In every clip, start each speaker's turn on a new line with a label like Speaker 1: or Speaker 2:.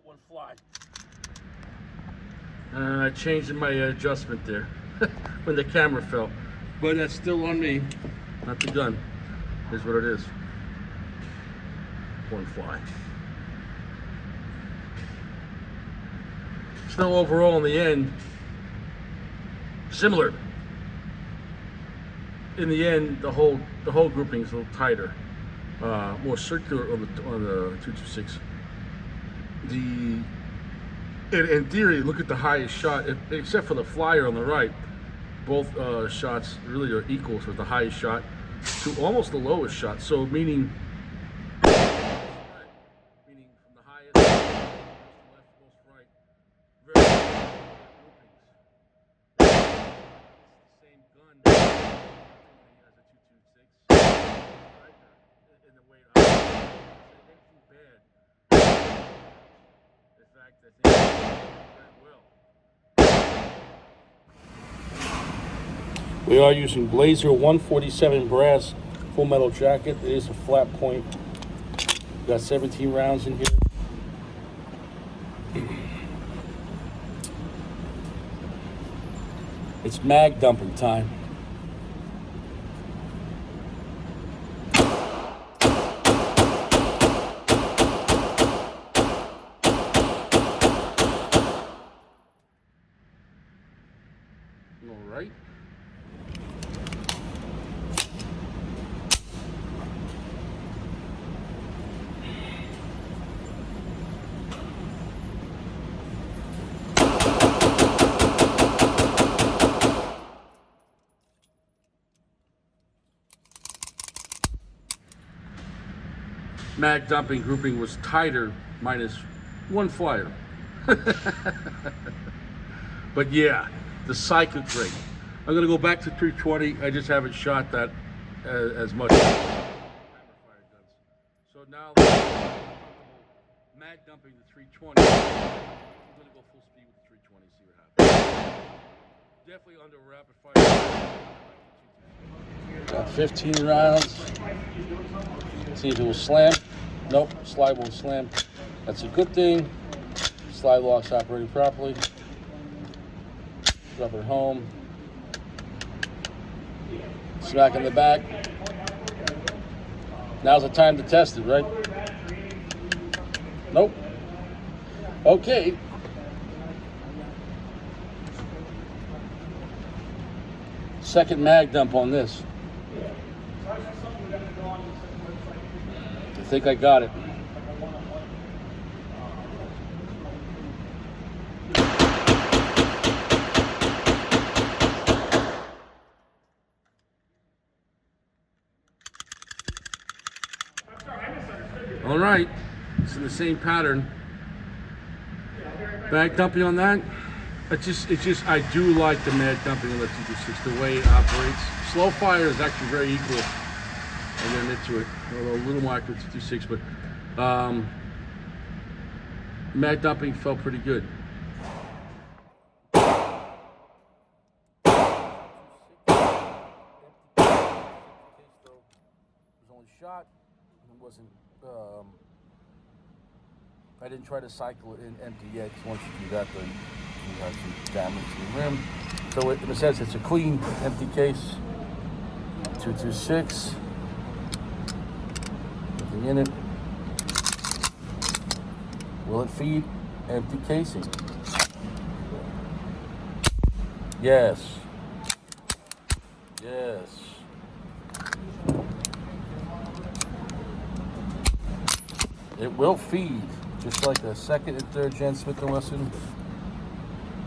Speaker 1: let one fly. I changed my adjustment there when the camera fell. But that's still on me, not the gun. Here's what it is. One fly. So overall in the end, similar. In the end, the whole grouping is a little tighter, more circular on the 226. In theory, look at the highest shot, except for the flyer on the right. Both shots really are equal for the highest shot to almost the lowest shot. So meaning from the highest, most left, most right, very groupings. It's the same gun as a 226. In the way I say anything bad. In fact, I think it's very well. We are using Blazer 147 brass full metal jacket. It is a flat point. Got 17 rounds in here. It's mag dumping time. All right. Mag dumping grouping was tighter, minus one flyer. But yeah, the cyclic rate. I'm gonna go back to 320. I just haven't shot that as much. So now mag dumping the 320. I'm gonna go full speed with the 320, see what happens. Definitely under rapid fire. Got 15 rounds. See if it will slam. Nope, slide won't slam. That's a good thing. Slide lock's operating properly. Drop it home. Smack in the back. Now's the time to test it, right? Nope. Okay. Second mag dump on this. I think I got it. All right, it's in the same pattern. Mag dumping on that. It's just I do like the mag dumping on the 226, the way it operates. Slow fire is actually very equal. And then into it, although a little more accurate to 226, but mag dumping felt pretty good. Shot and it wasn't I didn't try to cycle it in empty yet, because once you do that then you have some damage to the rim. So in a sense it's a clean empty case. 226, nothing in it. Will it feed? Empty casing. Yes. Yes. It will feed, just like a second and third gen Smith & Wesson.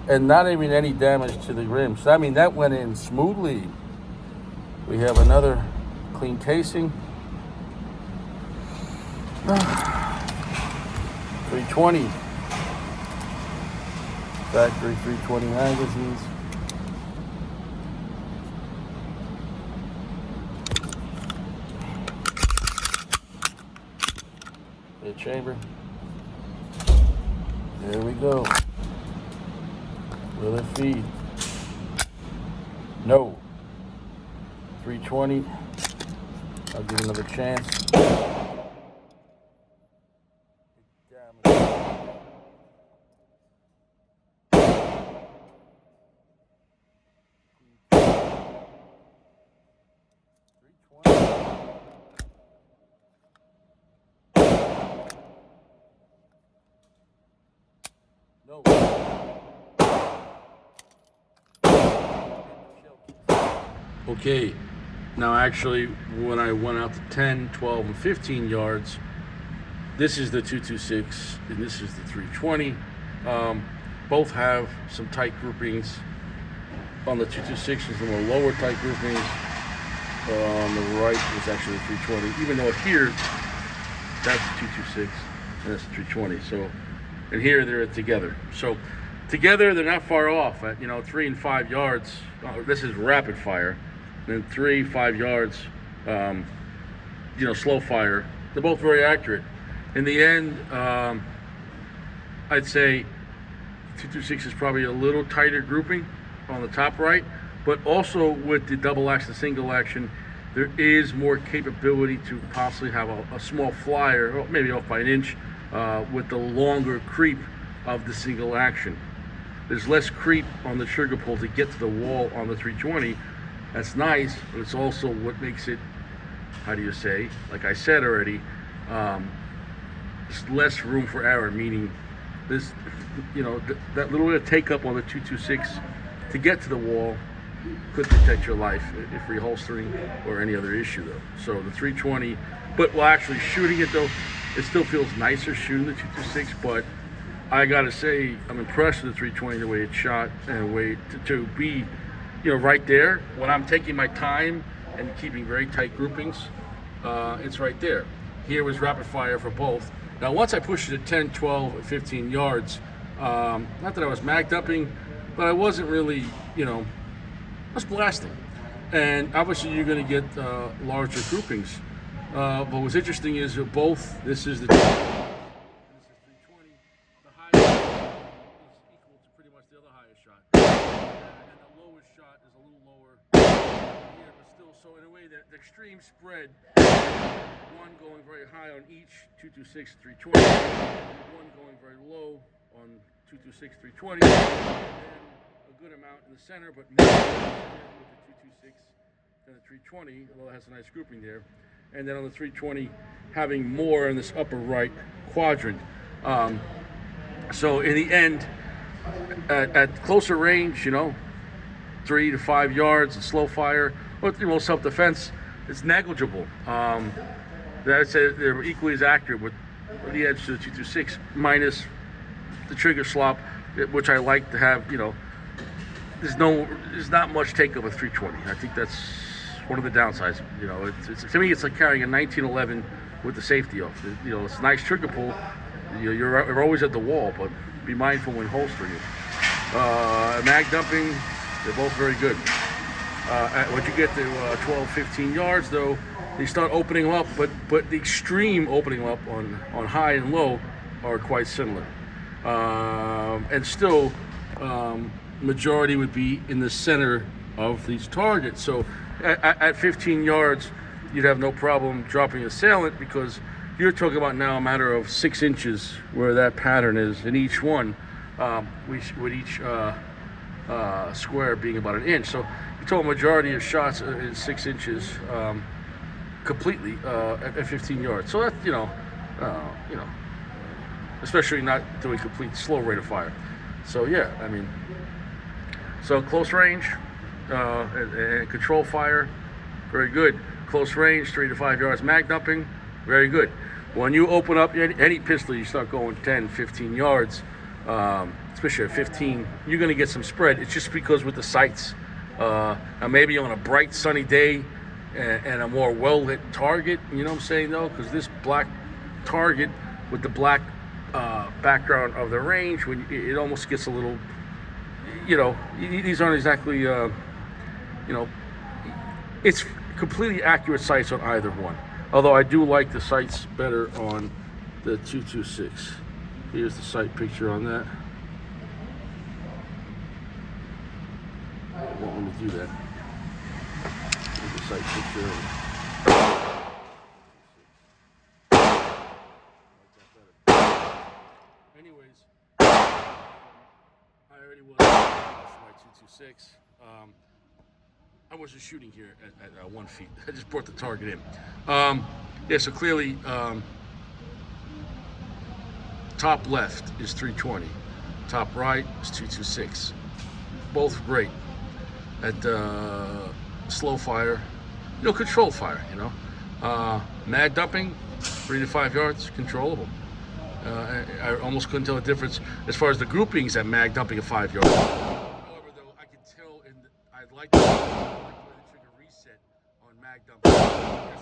Speaker 1: And not even any damage to the rim. So, I mean, that went in smoothly. We have another clean casing. 320. Factory 320 magazines. Chamber. There we go. Will it feed? No. 320. I'll give it another chance. Okay, now actually, when I went out to 10, 12, and 15 yards, this is the 226 and this is the 320. Both have some tight groupings. On the 226 is the more lower tight groupings. On the right is actually the 320, even though here, that's the 226 and that's the 320. So, and here they're together. So, together they're not far off at 3 and 5 yards. This is rapid fire. Then 3, 5 yards, slow fire. They're both very accurate. In the end, I'd say 226 is probably a little tighter grouping on the top right, but also with the double action, the single action, there is more capability to possibly have a small flyer, or maybe off by an inch, with the longer creep of the single action. There's less creep on the trigger pull to get to the wall on the 320. That's nice, but it's also what makes it, how do you say, like I said already, there's less room for error, meaning this, that little bit of take up on the 226 to get to the wall could protect your life if reholstering or any other issue though. So the 320, but while actually shooting it though, it still feels nicer shooting the 226, but I gotta say, I'm impressed with the 320, the way it's shot and the way to be, right there. When I'm taking my time and keeping very tight groupings, it's right there. Here was rapid fire for both. Now, once I pushed it at 10, 12, 15 yards, not that I was mag-dumping, but I wasn't really, I was blasting. And obviously, you're going to get larger groupings. But what's interesting is that both, this is the 320, the highest shot is equal to pretty much the other highest shot. And the lowest shot is a little lower here, but still, so in a way, the extreme spread, one going very high on each 226, 320, one going very low on 226, 320, and then a good amount in the center, but more with the 226 than the 320, although it has a nice grouping there. And then on the 320, having more in this upper right quadrant. So in the end, at closer range, 3 to 5 yards, and slow fire, with self-defense, it's negligible. I'd say they're equally as accurate with the edge to the 226, minus the trigger slop, which I like to have. There's not much take up with 320. I think that's one of the downsides. To me, it's like carrying a 1911 with the safety off. It's a nice trigger pull. You're always at the wall, but be mindful when holstering it. Mag dumping, they're both very good. Once you get to 12, 15 yards, though, they start opening up, but the extreme opening up on high and low are quite similar. And still, majority would be in the center of these targets. So at 15 yards, you'd have no problem dropping a assailant, because you're talking about now a matter of 6 inches where that pattern is in each one, with each square being about an inch. So the total majority of shots is 6 inches completely at 15 yards. So that's, especially not doing complete slow rate of fire. So yeah, so close range and control fire, very good. Close range, 3 to 5 yards mag dumping, very good. When you open up any pistol, you start going 10, 15 yards, especially at 15, you're going to get some spread. It's just because with the sights, and maybe on a bright sunny day and a more well-lit target, you know what I'm saying though? Because this black target with the black background of the range, when it almost gets a little, these aren't exactly, it's completely accurate sights on either one. Although I do like the sights better on the 226. Here's the sight picture on that. It won't let me do that. Here's the sight picture. Anyways, I already was my 226. I wasn't shooting here at 1 feet. I just brought the target in. Yeah, so clearly, top left is 320. Top right is 226. Both great. At slow fire, controlled fire. Mag dumping, 3 to 5 yards, controllable. I almost couldn't tell the difference as far as the groupings at mag dumping at 5 yards. However, though, I can tell, I'd like the trigger reset on mag dumping.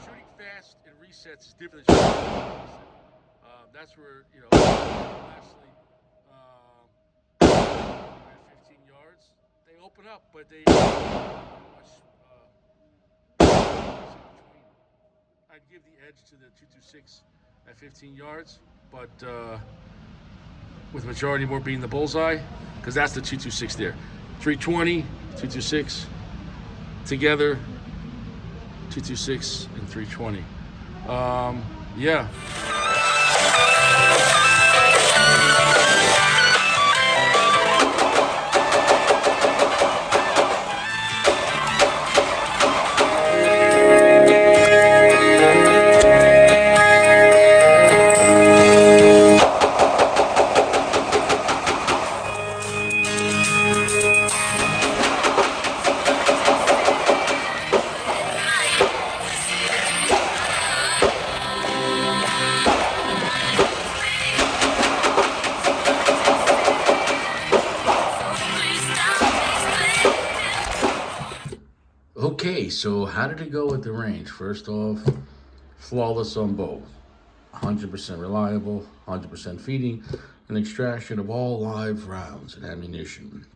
Speaker 1: Shooting fast and resets is different than shooting fast. That's where, lastly, at 15 yards, they open up, but they much. I'd give the edge to the 226 at 15 yards, but with majority more being the bullseye, because that's the 226 there. 320, 226 together, 226 and 320. Yeah. Okay, so how did it go at the range? First off, flawless on both. 100% reliable, 100% feeding, and extraction of all live rounds and ammunition.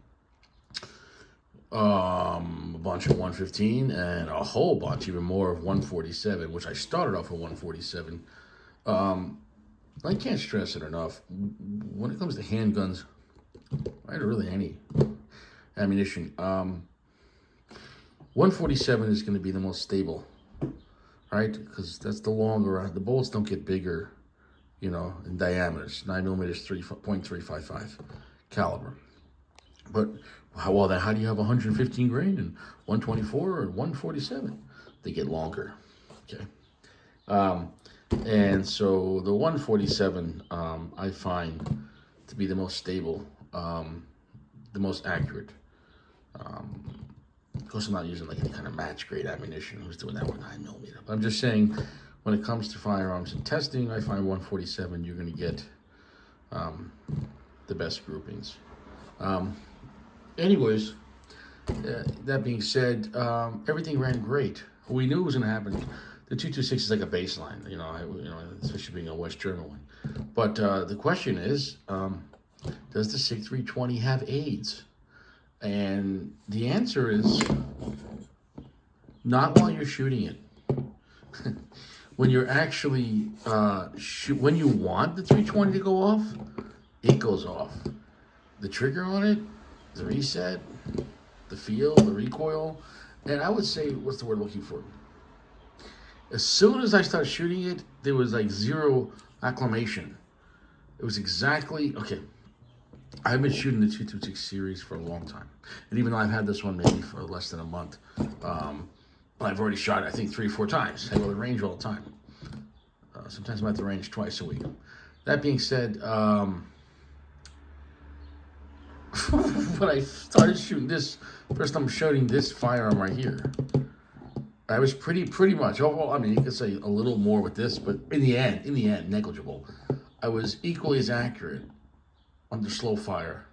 Speaker 1: A bunch of 115 and a whole bunch, even more of 147, which I started off with 147. I can't stress it enough. When it comes to handguns, right, or really any ammunition, 147 is going to be the most stable, right? Because that's the longer, the bullets don't get bigger, in diameters. 9mm is 3.355 caliber. But how do you have 115 grain and 124 or 147? They get longer, okay? And so the 147, I find to be the most stable, the most accurate. Of course, I'm not using like any kind of match grade ammunition. Who's doing that with 9mm? But I'm just saying, when it comes to firearms and testing, I find 147 you're going to get the best groupings. Anyways, that being said, everything ran great. We knew it was going to happen. The 226 is like a baseline, especially being a West German one. But the question is, does the SIG 320 have AIDS? And the answer is not while you're shooting it. When you're actually when you want the 320 to go off, it goes off. The trigger on it, the reset, the feel, the recoil, and I would say, what's the word I'm looking for? As soon as I started shooting it, there was like zero acclimation. It was exactly okay. I've been shooting the 226 series for a long time. And even though I've had this one maybe for less than a month, I've already shot it, I think, 3 or 4 times. I go to the range all the time. Sometimes I'm at the range twice a week. That being said, when I started shooting this, first I'm shooting this firearm right here. I was pretty much, you could say a little more with this, but in the end, negligible. I was equally as accurate under slow fire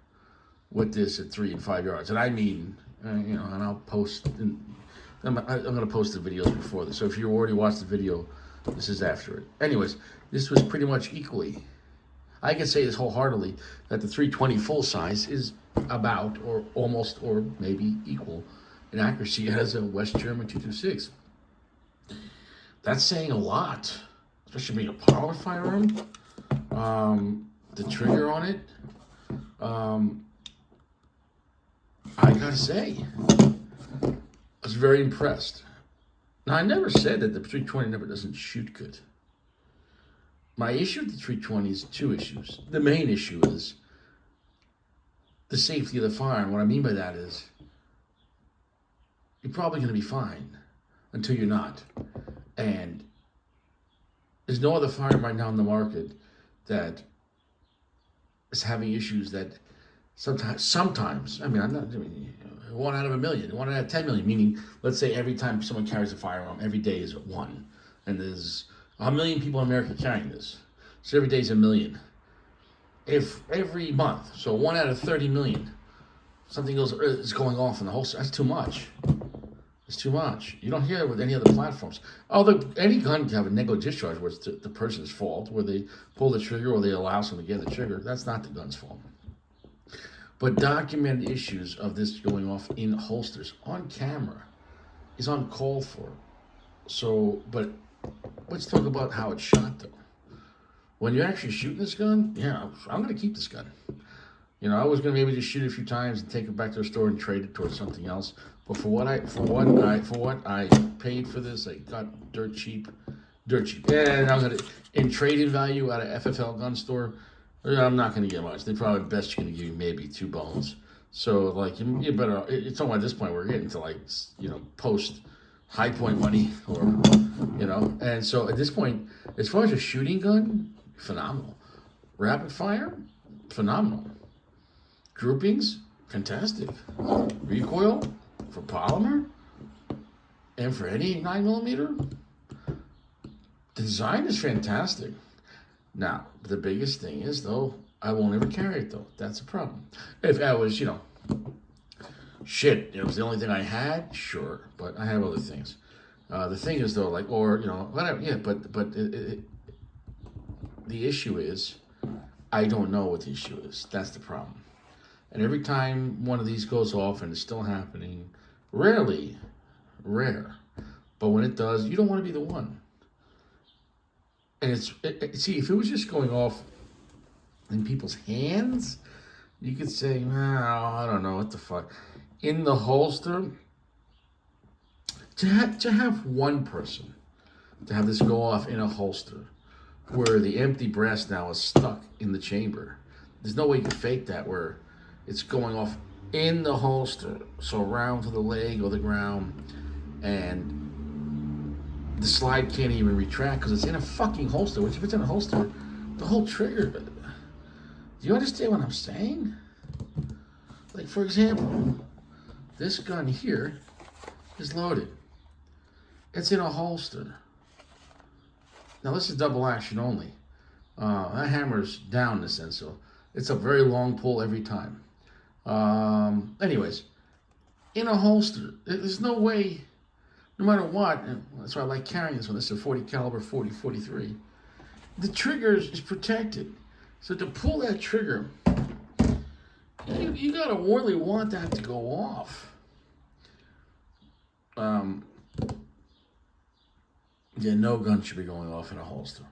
Speaker 1: with this at 3 and 5 yards. And I mean, and I'll post, I'm going to post the videos before this. So if you already watched the video, this is after it. Anyways, this was pretty much equally. I can say this wholeheartedly, that the 320 full size is about, or almost, or maybe equal in accuracy as a West German 226. That's saying a lot, especially being a power firearm. The trigger on it, I gotta say, I was very impressed. Now, I never said that the 320 never doesn't shoot good. My issue with the 320 is 2 issues. The main issue is the safety of the firearm. What I mean by that is, you're probably going to be fine until you're not. And there's no other firearm right now in the market that is having issues that sometimes, I mean,
Speaker 2: 1 out of a million, 1 out of 10 million. Meaning, let's say every time someone carries a firearm, every day is one, and there's 1 million people in America carrying this. So every day is 1 million. If every month, so 1 out of 30 million, something is going off in the holster, that's too much. It's too much. You don't hear it with any other platforms. Any gun can have a negative discharge where it's the person's fault, where they pull the trigger or they allow someone to get the trigger. That's not the gun's fault. But documented issues of this going off in holsters on camera is uncalled for. So, but let's talk about how it's shot, though. When you're actually shooting this gun, yeah, I'm going to keep this gun. You know, I was going to maybe just shoot it a few times and take it back to the store and trade it towards something else. But for what I paid for this, I got dirt cheap. And I'm gonna in trading value at a FFL gun store. I'm not gonna get much. They probably best you're gonna give you maybe 2 bones. So like you better. It's only at this point we're getting to like post high point money or And so at this point, as far as a shooting gun, phenomenal. Rapid fire, phenomenal. Groupings, fantastic. Recoil for polymer and for any 9mm. The design is fantastic. Now, the biggest thing is, though, I won't ever carry it, though. That's a problem. If I was, it was the only thing I had, sure, but I have other things. The thing is, though, whatever, yeah, but the issue is, I don't know what the issue is. That's the problem. And every time one of these goes off, and it's still happening, rare, but when it does, you don't want to be the one. And see, if it was just going off in people's hands, you could say, I don't know, what the fuck. In the holster, to have one person, to have this go off in a holster, where the empty brass now is stuck in the chamber. There's no way you can fake that, where it's going off in the holster, so around to the leg or the ground, and the slide can't even retract because it's in a fucking holster. Which, if it's in a holster, the whole trigger. Do you understand what I'm saying? Like, for example, this gun here is loaded. It's in a holster. Now, this is double action only. That hammer's down in the sense, so it's a very long pull every time. Anyways, in a holster, there's no way, no matter what, and that's why I like carrying this one. This is a 40 caliber 40-43. The trigger is protected. So to pull that trigger, you gotta really want that to go off. Yeah, no gun should be going off in a holster.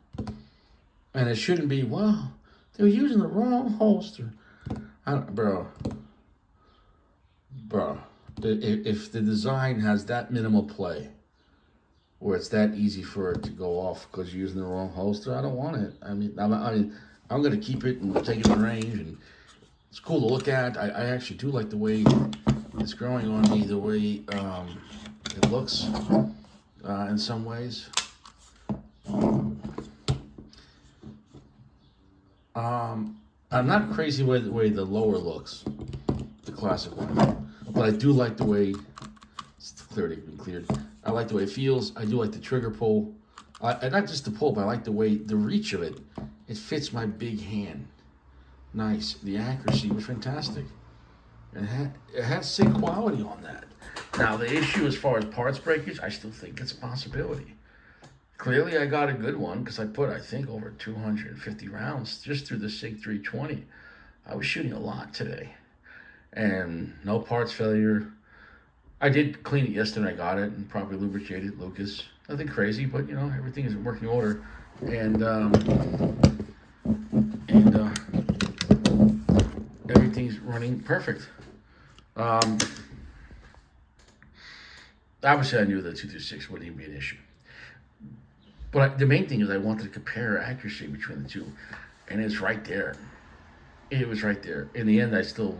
Speaker 2: And it shouldn't be, well, they were using the wrong holster. Bro, if the design has that minimal play, where it's that easy for it to go off because you're using the wrong holster, I don't want it. I'm going to keep it and take it in range, and it's cool to look at. I actually do like the way it's growing on me, the way it looks in some ways. I'm not crazy with the way the lower looks, the classic one, but I do like the way it's cleared. I like the way it feels. I do like the trigger pull, and not just the pull, but I like the way the reach of it. It fits my big hand. Nice. The accuracy was fantastic. It had sick quality on that. Now the issue as far as parts breakage, I still think it's a possibility. Clearly, I got a good one because I put, I think, over 250 rounds just through the SIG 320. I was shooting a lot today, and no parts failure. I did clean it yesterday. I got it and properly lubricated. Lucas, nothing crazy, but everything is in working order, and everything's running perfect. Obviously, I knew the 226 wouldn't even be an issue. But the main thing is I wanted to compare accuracy between the two, and it's right there. It was right there. In the end, I still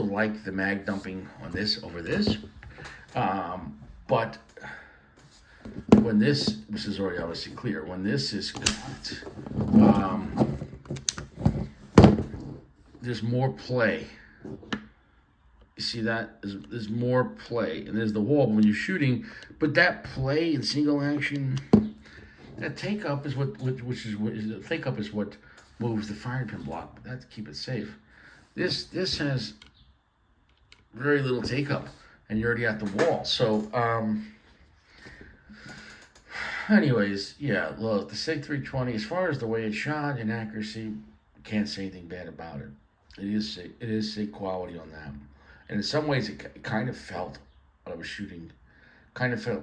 Speaker 2: like the mag dumping on this over this. But when this is already obviously clear, when this is cooked, there's more play. You see that? There's more play, and there's the wall when you're shooting. But that play in single action, that take up is the take up is what moves the firing pin block. But that's to keep it safe. This has very little take up, and you're already at the wall. So, anyways, yeah. Look, the Sig 320, as far as the way it's shot and accuracy, can't say anything bad about it. It is Sig quality on that. And in some ways, it kind of felt, when I was shooting, kind of felt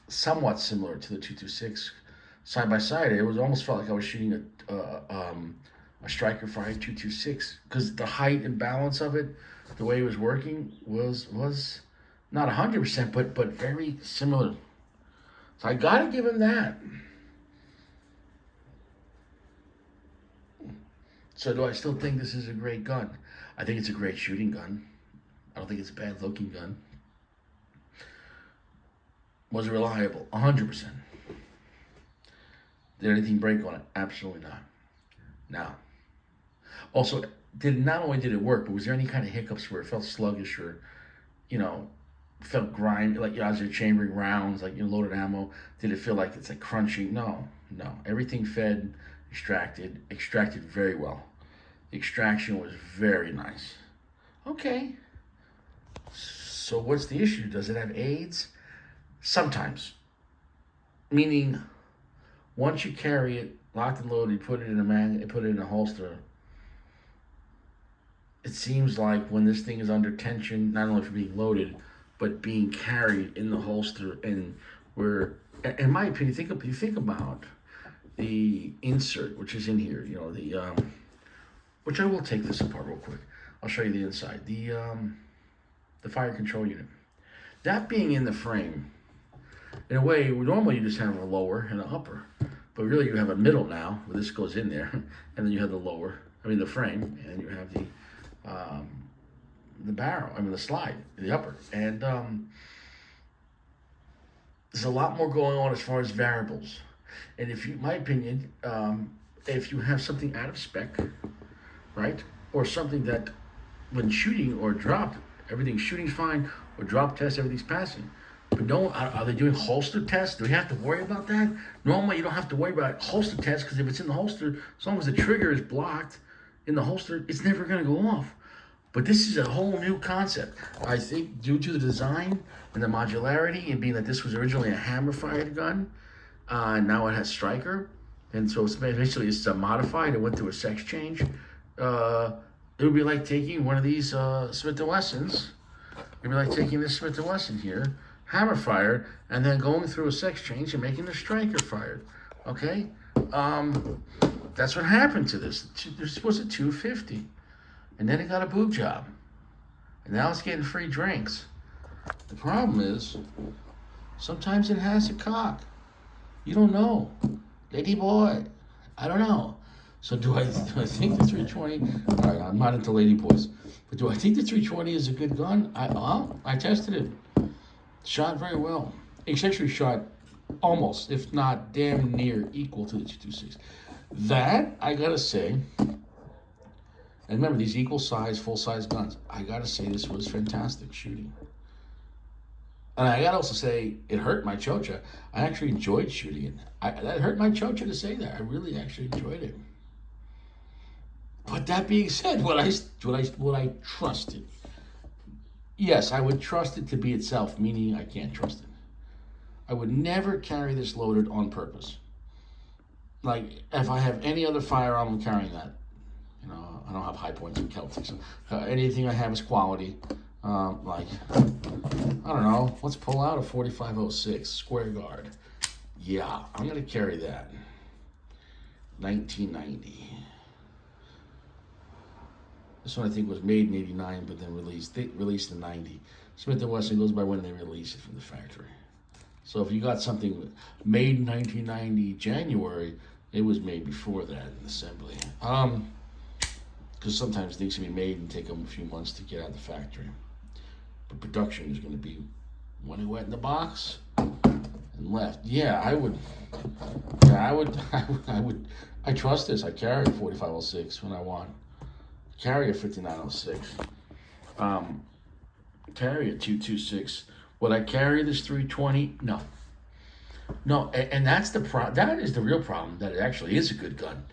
Speaker 2: somewhat similar to the 226 side by side. It was almost felt like I was shooting a Striker 5226 because the height and balance of it, the way it was working, was not 100%, but very similar. So I gotta give him that. So do I still think this is a great gun? I think it's a great shooting gun. I don't think it's a bad looking gun. Was it reliable? 100%. Did anything break on it? Absolutely not. Now, also, not only did it work, but was there any kind of hiccups where it felt sluggish or, felt grimy, like as you're chambering rounds, like loaded ammo? Did it feel like it's like crunchy? No. Everything fed, extracted very well. The extraction was very nice. Okay. So what's the issue? Does it have aids? Sometimes. Meaning, once you carry it, locked and loaded, you put it in a holster, it seems like when this thing is under tension, not only for being loaded, but being carried in the holster, and where, in my opinion, you think about the insert, which is in here, which I will take this apart real quick. I'll show you the inside. The fire control unit. That being in the frame, in a way, normally you just have a lower and an upper, but really you have a middle now, where this goes in there, and then you have the frame, and you have the barrel, the slide, the upper. And there's a lot more going on as far as variables. And my opinion, if you have something out of spec, right, or something that when shooting or dropped, everything's shooting fine, or drop test, everything's passing. But are they doing holster tests? Do we have to worry about that? Normally, you don't have to worry about holster tests because if it's in the holster, as long as the trigger is blocked in the holster, it's never going to go off. But this is a whole new concept. I think due to the design and the modularity, and being that this was originally a hammer-fired gun, now it has Striker, and so eventually it's modified. It went through a sex change. It would be like taking one of these Smith & Wessons. It'd be like taking this Smith & Wesson here, hammer fired, and then going through a sex change and making the Striker fired. Okay? That's what happened to this. This was a 250. And then it got a boob job. And now it's getting free drinks. The problem is, sometimes it has a cock. You don't know. Lady boy. I don't know. So do I think the 320, all right, I'm not into lady boys, but do I think the 320 is a good gun? I tested it. Shot very well. It's actually shot almost, if not damn near equal to the 226. That, I gotta say, and remember, these equal size, full size guns, I gotta say this was fantastic shooting. And I gotta also say, it hurt my chocha. I actually enjoyed shooting it. That hurt my chocha to say that. I really actually enjoyed it. But that being said, would I trust it? Yes, I would trust it to be itself, meaning I can't trust it. I would never carry this loaded on purpose. Like, if I have any other firearm, I'm carrying that. I don't have high points in Celtics. Anything I have is quality. I don't know. Let's pull out a 4506 square guard. Yeah, I'm going to carry that. 1990. This one I think was made in 89, but then released in 90. Smith & Wesson goes by when they release it from the factory. So if you got something made in 1990 January, it was made before that in assembly. Because sometimes things can be made and take them a few months to get out of the factory. But production is going to be when it went in the box and left. Yeah, I would. I trust this. I carry a 4506 when I want. Carry a 5906. carry a 226. Would I carry this 320? No. No, and that's that is the real problem, that it actually is a good gun,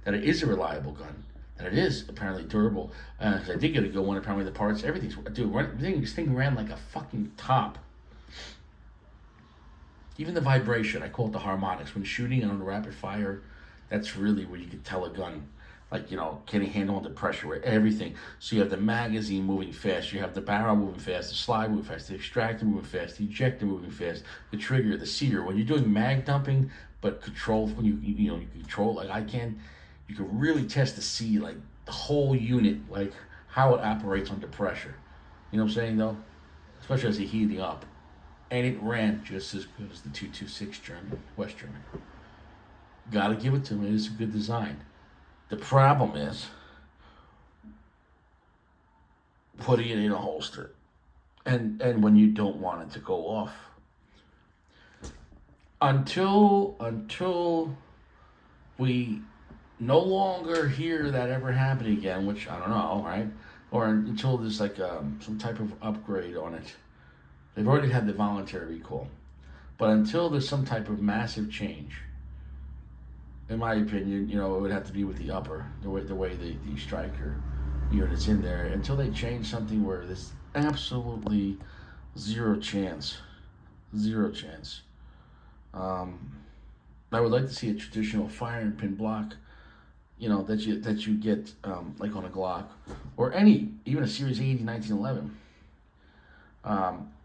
Speaker 2: that it is a reliable gun, that it is apparently durable. 'Cause I did get a good one, apparently the parts, everything's, dude, this thing ran like a fucking top. Even the vibration, I call it the harmonics. When shooting and on rapid fire, that's really where you can tell a gun, like, can it handle the pressure, where everything. So you have the magazine moving fast, you have the barrel moving fast, the slide moving fast, the extractor moving fast, the ejector moving fast, the trigger, the sear. When you're doing mag dumping, but control, when you control like I can, you can really test to see like the whole unit, like how it operates under pressure. You know what I'm saying though? Especially as it's heating up. And it ran just as good as the 226 German, West German. Gotta give it to them, it is a good design. The problem is putting it in a holster, and when you don't want it to go off. Until we no longer hear that ever happening again, which I don't know, right? Or until there's like some type of upgrade on it. They've already had the voluntary recall, but until there's some type of massive change, in my opinion, it would have to be with the upper, the way the striker unit's in there. Until they change something where there's absolutely zero chance. I would like to see a traditional firing pin block, that you get like on a Glock or even a Series 80 1911.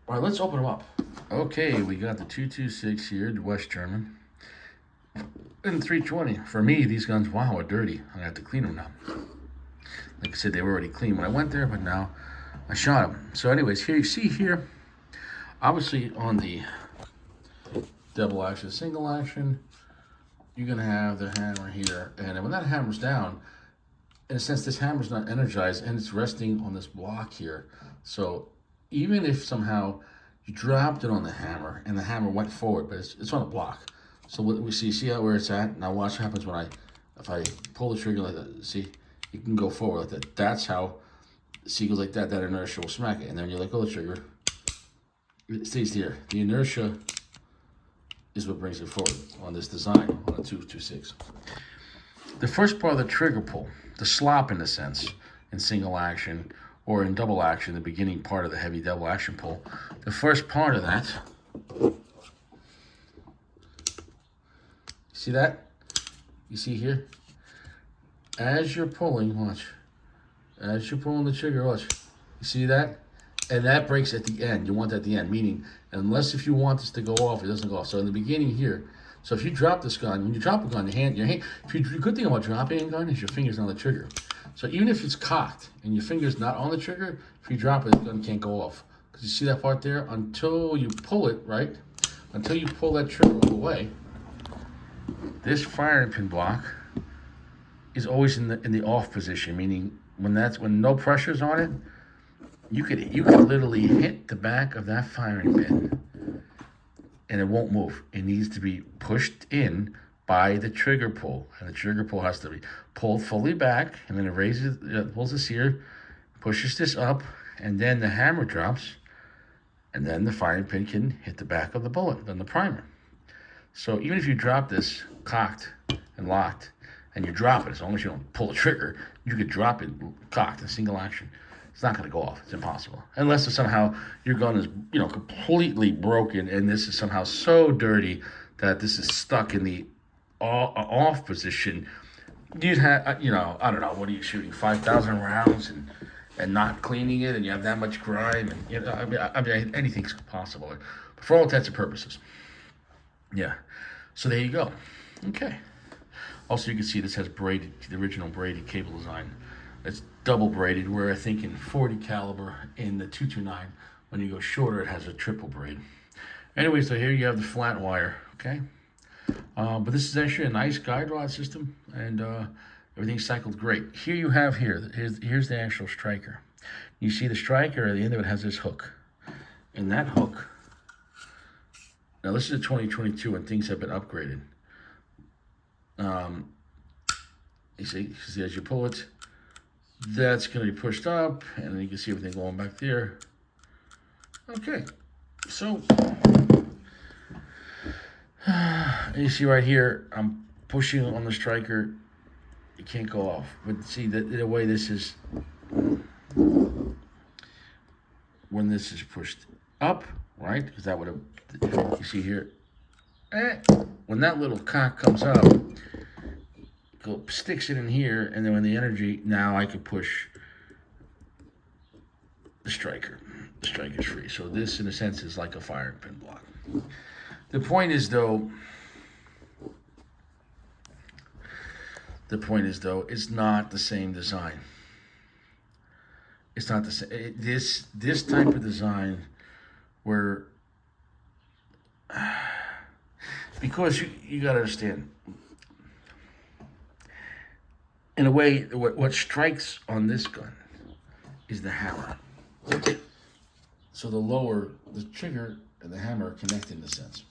Speaker 2: All right, let's open them up. Okay, we got the 226 here, the West German, and 320. For me, these guns, wow, are dirty. I have to clean them now. Like I said, they were already clean when I went there, but now I shot them. So anyways, here you see here, obviously on the double action, single action, you're gonna have the hammer here, and when that hammer's down, in a sense, this hammer's not energized and it's resting on this block here. So even if somehow you dropped it on the hammer and the hammer went forward, but it's on a block. So what we see how where it's at. Now watch what happens if I pull the trigger like that. See, you can go forward like that. That's how. See, it goes like that. That inertia will smack it, and then you let go of the trigger. It stays here. The inertia is what brings it forward on this design on a 226. The first part of the trigger pull, the slop in a sense, in single action or in double action, the beginning part of the heavy double action pull, the first part of that, see that? You see here? As you're pulling, watch. As you're pulling the trigger, watch. You see that? And that breaks at the end. You want that at the end, meaning unless if you want this to go off, it doesn't go off. So in the beginning here, so if you drop this gun, when you drop a gun, your hand, the good thing about dropping a gun is your finger's on the trigger. So even if it's cocked and your finger's not on the trigger, if you drop it, the gun can't go off. Because you see that part there? Until you pull it, right? Until you pull that trigger all the way, this firing pin block is always in the off position, meaning when no pressure's on it, you could literally hit the back of that firing pin and it won't move. It needs to be pushed in by the trigger pull, and the trigger pull has to be pulled fully back, and then it pulls the sear, pushes this up, and then the hammer drops, and then the firing pin can hit the back of the bullet, then the primer. So even if you drop this cocked and locked, and you drop it, as long as you don't pull the trigger, you could drop it cocked in single action. It's not going to go off. It's impossible. Unless somehow your gun is, completely broken, and this is somehow so dirty that this is stuck in the off position. You'd have, I don't know, what are you shooting, 5,000 rounds and not cleaning it, and you have that much grime, and I mean anything's possible. But for all intents and purposes, yeah. So there you go. Okay. Also, you can see this has the original braided cable design. It's double braided, where I think in 40 caliber in the 229, when you go shorter, it has a triple braid. Anyway, so here you have the flat wire, okay? But this is actually a nice guide rod system, and everything's cycled great. Here you have here's the actual striker. You see the striker at the end of it has this hook, and that hook. Now this is a 2022, and things have been upgraded. You see as you pull it, that's going to be pushed up, and then you can see everything going back there. Okay, so you see right here, I'm pushing on the striker. It can't go off. But see, the way this is, when this is pushed up, right? Because that would have, you see here, when that little cock comes up, sticks it in here, and then when the energy, now I can push the striker. The striker's free. So this, in a sense, is like a firing pin block. The point is, though, it's not the same design. It's not the same. This type of design, where, because you got to understand, in a way, what strikes on this gun is the hammer. So the trigger and the hammer are connected in a sense.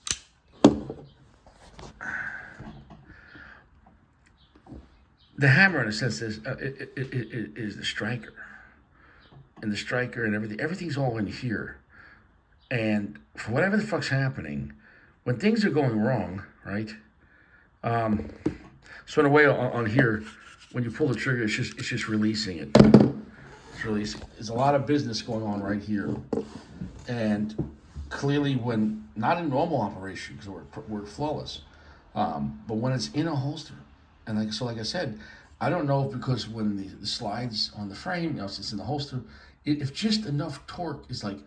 Speaker 2: The hammer, in a sense, is the striker. And the striker and everything's all in here. And for whatever the fuck's happening, when things are going wrong, right? So in a way, on here, when you pull the trigger, it's just releasing it. It's releasing. There's a lot of business going on right here, and clearly, when not in normal operation, because we're flawless, but when it's in a holster, and like I said, I don't know if because when the slides on the frame, it's in the holster, if just enough torque is like,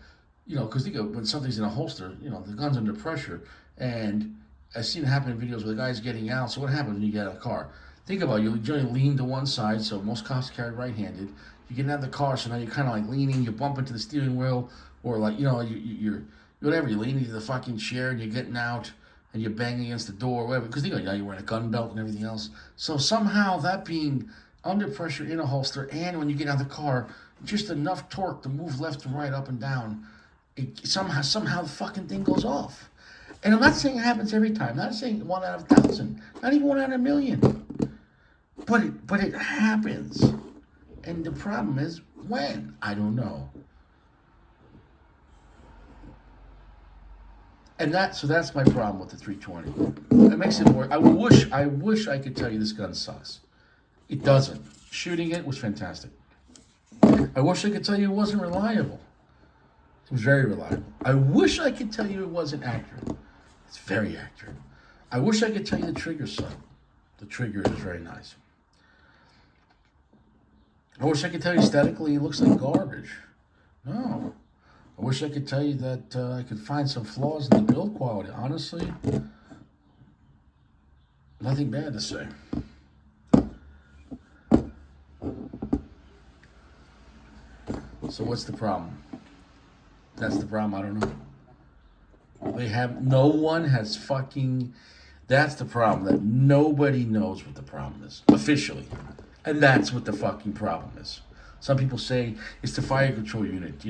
Speaker 2: because when something's in a holster, the gun's under pressure, and I've seen it happen in videos where the guy's getting out. So what happens when you get out of the car? Think about it. You generally lean to one side, so most cops carry right-handed. You get out of the car, so now you're kind of like leaning, you bump into the steering wheel, or like, you're whatever, you're leaning to the fucking chair, and you're getting out, and you're banging against the door, or whatever, because you're wearing a gun belt and everything else. So somehow that being under pressure in a holster, and when you get out of the car, just enough torque to move left and right, up and down, somehow the fucking thing goes off. And I'm not saying it happens every time. I'm not saying 1 out of 1,000, not even 1 out of 1,000,000. But it happens. And the problem is, when? I don't know. And that's my problem with the 320. It makes it more. I wish I could tell you this gun sucks. It doesn't. Shooting it was fantastic. I wish I could tell you it wasn't reliable. It was very reliable. I wish I could tell you it wasn't accurate. It's very accurate. I wish I could tell you the trigger sucked. The trigger is very nice. I wish I could tell you aesthetically it looks like garbage. No. I wish I could tell you that I could find some flaws in the build quality. Honestly, nothing bad to say. So what's the problem? That's the problem, I don't know. No one has fucking, that's the problem, that nobody knows what the problem is, officially. And that's what the fucking problem is. Some people say it's the fire control unit.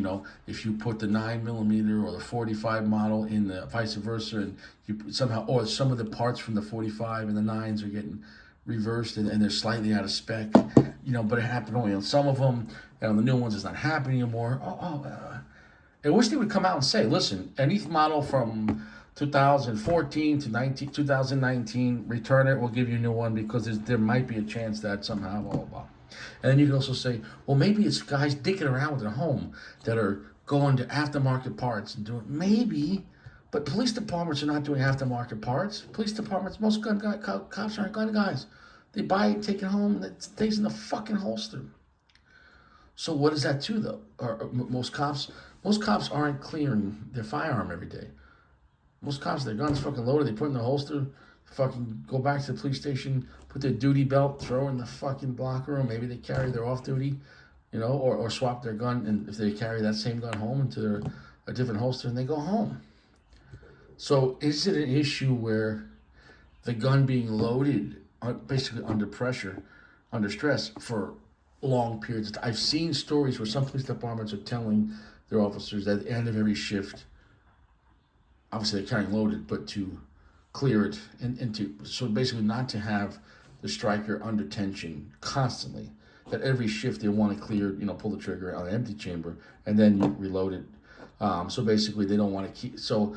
Speaker 2: If you put the 9mm or the 45 model in the vice versa, and you somehow, or some of the parts from the 45 and the 9s are getting reversed and they're slightly out of spec, but it happened only on some of them, and on the new ones it's not happening anymore. I wish they would come out and say, listen, any model from 2014 to 2019, return it, we'll give you a new one, because there might be a chance that somehow, blah, blah, blah. And then you can also say, well, maybe it's guys dicking around with their home that are going to aftermarket parts and doing, maybe, but police departments are not doing aftermarket parts. Police departments, most cops aren't gun guys. They buy it, take it home, and it stays in the fucking holster. So what does that do, though? Most cops aren't clearing their firearm every day. Most cops, their gun's fucking loaded, they put it in the holster, fucking go back to the police station, put their duty belt, throw in the fucking locker room. Maybe they carry their off duty, or swap their gun, and if they carry that same gun home into a different holster, and they go home. So is it an issue where the gun being loaded, basically under pressure, under stress for long periods of time? I've seen stories where some police departments are telling their officers at the end of every shift, obviously they're carrying loaded, but to clear it, so basically not to have the striker under tension constantly. That every shift they want to clear, pull the trigger on an empty chamber, and then you reload it. So basically, they don't want to keep. So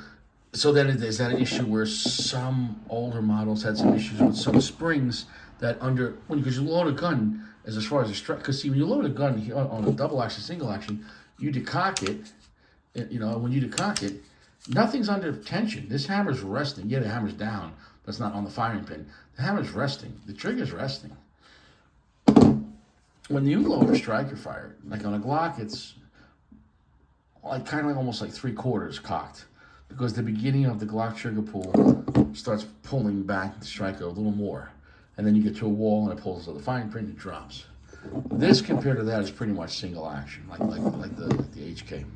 Speaker 2: then is that an issue where some older models had some issues with some springs that because you load a gun as far as a strike. Because see, when you load a gun on a double action, single action, you decock it. When you decock it, nothing's under tension. This hammer's resting. Yeah, the hammer's down, but it's not on the firing pin. The hammer's resting. The trigger's resting. When you load a striker fire, like on a Glock, it's like kind of like almost like 3/4 cocked, because the beginning of the Glock trigger pull starts pulling back the striker a little more, and then you get to a wall and it pulls to the firing pin and it drops. This compared to that is pretty much single action, like the HK.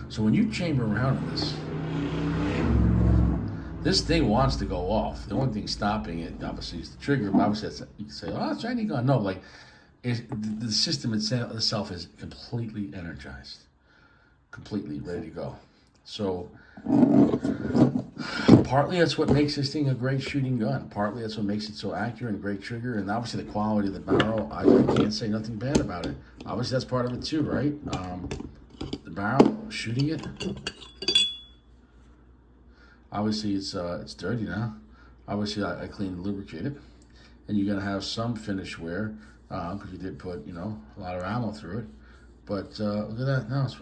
Speaker 2: So when you chamber around in this thing wants to go off. The only thing stopping it, obviously, is the trigger. But obviously, you can say, "Oh, it's Chinese gun." No, like the system itself is completely energized, completely ready to go. So partly that's what makes this thing a great shooting gun. Partly that's what makes it so accurate and great trigger. And obviously the quality of the barrel, I can't say nothing bad about it. Obviously that's part of it too, right? The barrel, shooting it. Obviously it's dirty now. Obviously I cleaned and lubricated it. And you're gonna have some finish wear, because you did put, a lot of ammo through it. But look at that, now it's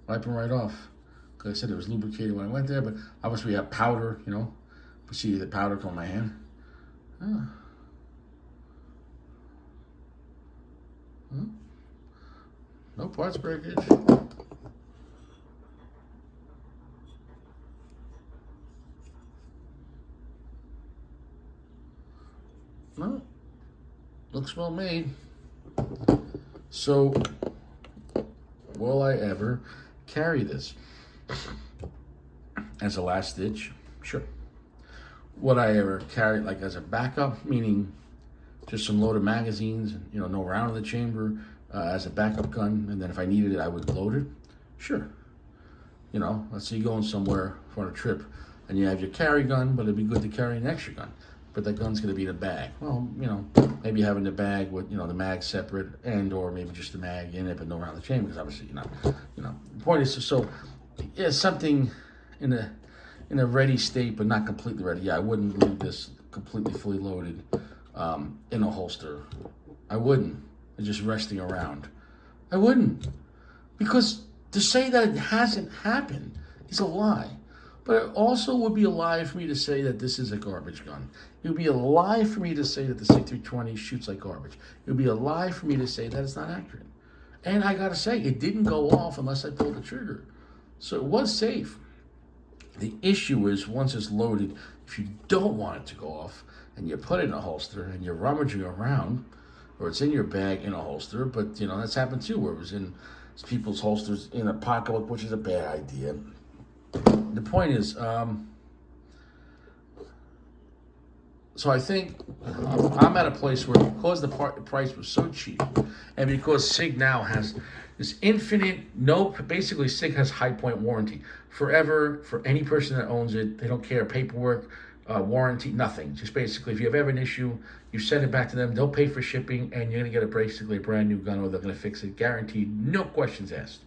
Speaker 2: wiping right off. Like I said, it was lubricated when I went there, but obviously we have powder, You see the powder come on my hand. No parts breakage. No. Looks well made. So, will I ever carry this as a last ditch? Sure. Would I ever carry it like as a backup, meaning just some loaded magazines and no round in the chamber, as a backup gun, and then if I needed it I would load it? Sure. Let's say you're going somewhere for a trip and you have your carry gun, but it'd be good to carry an extra gun, but that gun's going to be in a bag. Well, maybe having the bag with the mag separate, and or maybe just the mag in it but no round in the chamber, because obviously the point is, so yeah, something in a ready state but not completely ready. Yeah, I wouldn't leave this completely fully loaded in a holster. I wouldn't. And just resting around. I wouldn't. Because to say that it hasn't happened is a lie. But it also would be a lie for me to say that this is a garbage gun. It would be a lie for me to say that the 6320 shoots like garbage. It would be a lie for me to say that it's not accurate. And I gotta say, it didn't go off unless I pulled the trigger. So it was safe. The issue is, once it's loaded, if you don't want it to go off and you put it in a holster and you're rummaging around, or it's in your bag in a holster, but that's happened too, where it was in people's holsters in a pocketbook, which is a bad idea. The point is, so I think I'm at a place where, because the price was so cheap, and because SIG now has this basically SIG has High Point warranty forever for any person that owns it. They don't care paperwork, warranty, nothing. Just basically, if you ever have an issue, you send it back to them. They'll pay for shipping, and you're gonna get basically a brand new gun, or they're gonna fix it, guaranteed, no questions asked.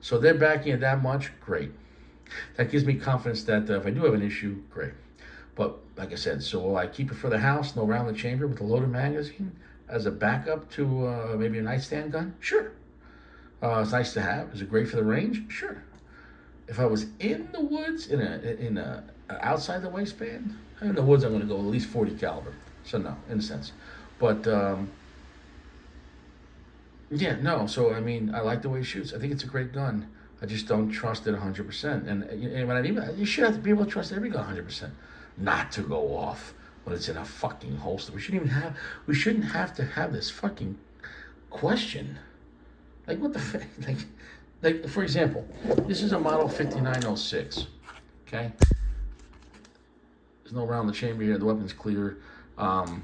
Speaker 2: So they're backing it that much, great. That gives me confidence that if I do have an issue, great. But like I said, so will I keep it for the house, no round the chamber with a loaded magazine as a backup to maybe a nightstand gun? Sure. It's nice to have. Is it great for the range? Sure. If I was in the woods, in a outside the waistband, in the woods, I'm going to go at least 40 caliber. So no, in a sense. But yeah, no. So I mean, I like the way it shoots. I think it's a great gun. I just don't trust it 100%. And when you should have to be able to trust every gun 100%, not to go off when it's in a fucking holster. We shouldn't have to have this fucking question. Like, what the fuck? Like, for example, this is a model 5906. Okay. There's no round the chamber here. The weapon's clear. You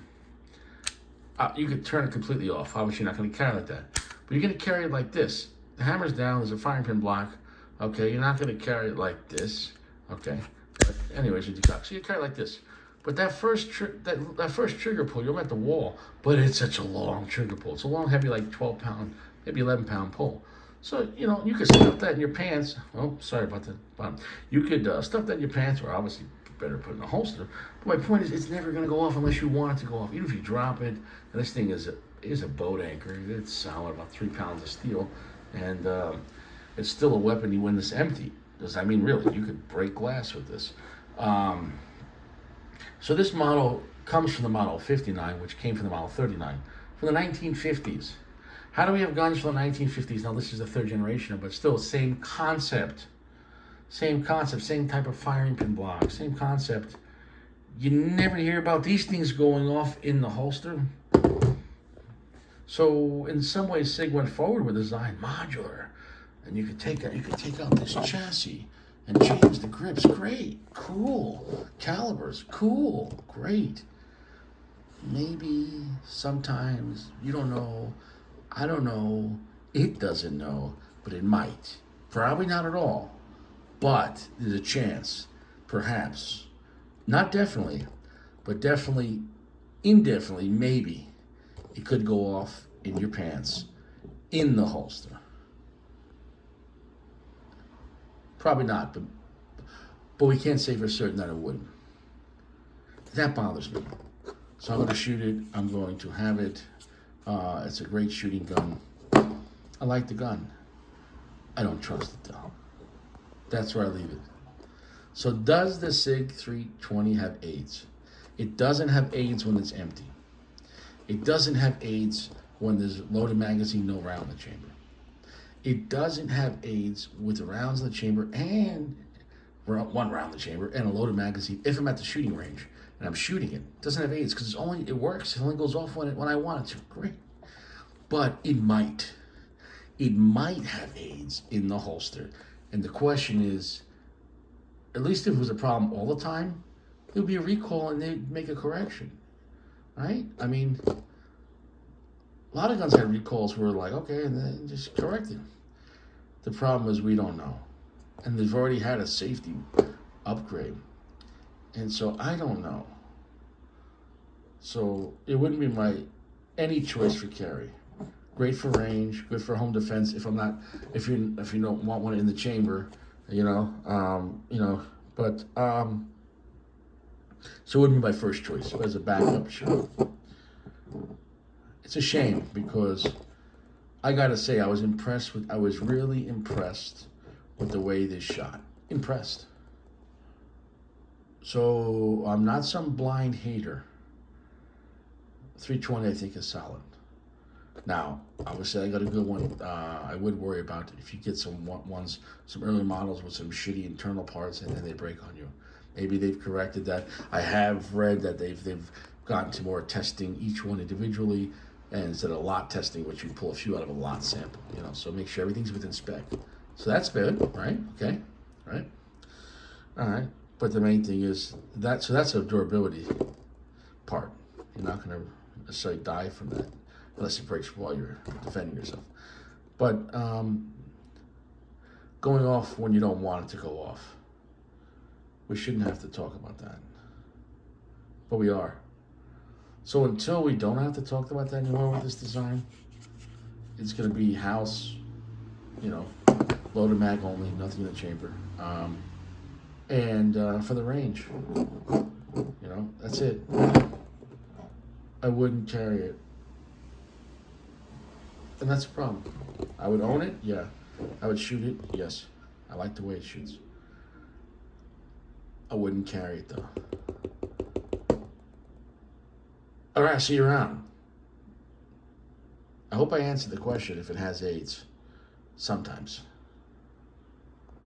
Speaker 2: could turn it completely off. Obviously, you're not going to carry it like that. But you're going to carry it like this. The hammer's down. There's a firing pin block. Okay, you're not going to carry it like this. Okay. But anyways, you decock. So you carry it like this. But that first trigger pull, you're at the wall. But it's such a long trigger pull. It's a long, heavy, like 12-pound, maybe 11-pound pull. So, you know, you could stuff that in your pants. Oh, sorry about that. You could stuff that in your pants, or obviously better put in a holster. But my point is, it's never going to go off unless you want it to go off. Even if you drop it, and this thing is a boat anchor. It's solid, about 3 pounds of steel. And it's still a weapon when it's empty. Because, I mean, really, you could break glass with this. So this model comes from the Model 59, which came from the Model 39, from the 1950s. How do we have guns from the 1950s? Now, this is the third generation, but still, same concept. Same concept, same type of firing pin block, same concept. You never hear about these things going off in the holster. So, in some ways, SIG went forward with design modular. And you could take out this chassis and change the grips. Great, cool. Calibers, cool, great. Maybe sometimes you don't know. I don't know. It doesn't know, but it might. Probably not at all, but there's a chance, perhaps, not definitely, but definitely, indefinitely, maybe it could go off in your pants, in the holster. Probably not, but we can't say for certain that it wouldn't. That bothers me. So I'm going to shoot it. I'm going to have it. It's a great shooting gun. I like the gun. I don't trust it though. That's where I leave it. So does the SIG 320 have AIDS? It doesn't have AIDS when it's empty. It doesn't have AIDS when there's loaded magazine, no round in the chamber. It doesn't have AIDS with the rounds in the chamber and one round in the chamber and a loaded magazine if I'm at the shooting range and I'm shooting it. It doesn't have AIDS because it works. It only goes off when I want it to. Great. But it might. It might have AIDS in the holster. And the question is, at least if it was a problem all the time, it would be a recall and they'd make a correction. Right? I mean, a lot of guns had recalls where like, okay, and then just correct it. The problem is we don't know. And they've already had a safety upgrade. And so I don't know. So it wouldn't be any choice for carry. Great for range, good for home defense. If you don't want one in the chamber, but so it wouldn't be my first choice. But as a backup, sure. It's a shame because I gotta say I was really impressed with the way this shot. Impressed. So I'm not some blind hater. 320 I think is solid. Now, obviously I got a good one. I would worry about if you get some early models with some shitty internal parts and then they break on you. Maybe they've corrected that. I have read that they've gotten to more testing each one individually, and instead of lot testing, which you pull a few out of a lot sample. So make sure everything's within spec. So that's good, right? Okay, right? All right. But the main thing is that's a durability part. You're not going to necessarily die from that unless it breaks while you're defending yourself. But going off when you don't want it to go off, we shouldn't have to talk about that. But we are. So until we don't have to talk about that anymore with this design, it's going to be house, loaded mag only, nothing in the chamber. And for the range, that's it. I wouldn't carry it. And that's a problem. I would own it, yeah. I would shoot it, yes. I like the way it shoots. I wouldn't carry it though. All right, see you around. I hope I answered the question if it has AIDS. Sometimes.